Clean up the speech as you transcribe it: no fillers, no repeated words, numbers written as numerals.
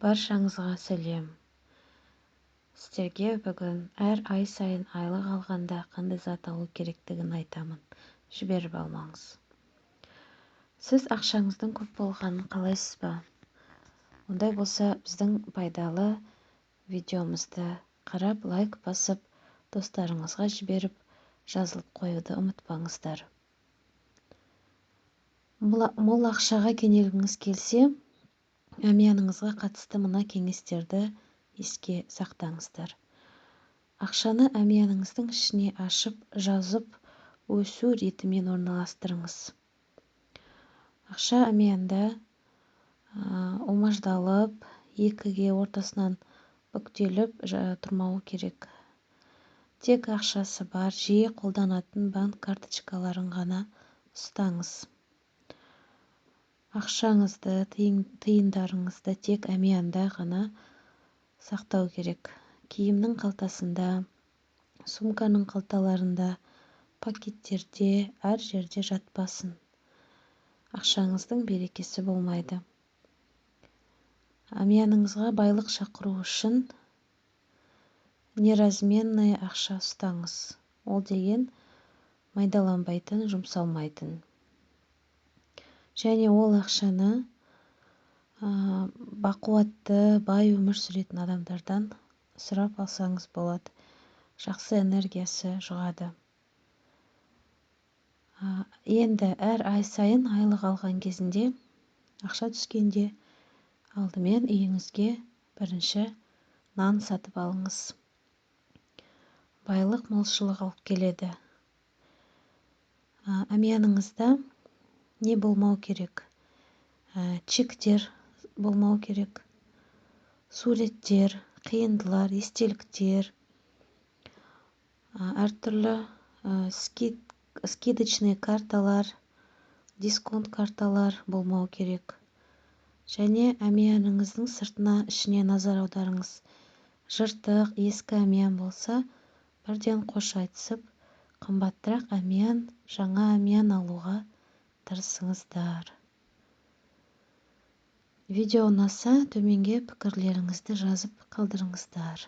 Баршаңызға сәлем. Сіздерге бүгін әр ай сайын айлық алғанда қандай зат алу керектігін айтамын. Жіберіп алмаңыз. Сіз ақшаңыздың көп болғанын қалайсыз ба? Ондай болса, біздің пайдалы видеомызды қарап, лайк басып, достарыңызға жіберіп, жазылып қоюды ұмытпаңыздар. Мол ақшаға кенелгіңіз келсе, әмияныңызға қатысты мына кеңестерді еске сақтаңыздар. Ақшаны әмияныңыздың ішіне ашып, жазып, өсу ретімен орналастырыңыз. Ақша әмиянда омаждалып, екіге ортасынан бүктеліп тұрмауы керек. Тек ақшасы бар, жиі қолданатын банк карточкаларын ғана ұстаңыз. Ақшаңызды, тиындарыңызды тек әмиянда ғана сақтау керек. Киімнің қалтасында, сумканың қалталарында, пакеттерде, әр жерде жатпасын. Ақшаңыздың берекесі болмайды. Әмияныңызға байлық шақыру үшін неразменный ақша ұстаңыз. Ол деген майдаланбайтын, жұмсалмайтын. Және ол ақшаны бақуатты, бай өмір сүретін адамдардан сұрап алсаңыз болады. Жақсы энергиясы жұғады. Енді әр ай сайын айлық алған кезінде, ақша түскенде, алдымен үйіңізге бірінші нан сатып алыңыз. Байлық, молшылық алып келеді. Әмияныңызда не болмау керек? Чектер болмау керек. Суреттер, қиындылар, естеліктер, әртүрлі скидочный карталар, дисконт карталар болмау керек. Және әмияныңыздың сыртына, ішіне назар аударыңыз. Жыртық, ескі әмиян болса, бірден қош айтысып, қымбаттырақ әмиян, жаңа әмиян алуға тырысыңыздар. Видео ұнаса, төменге пікірлеріңізді жазып қалдырыңыздар.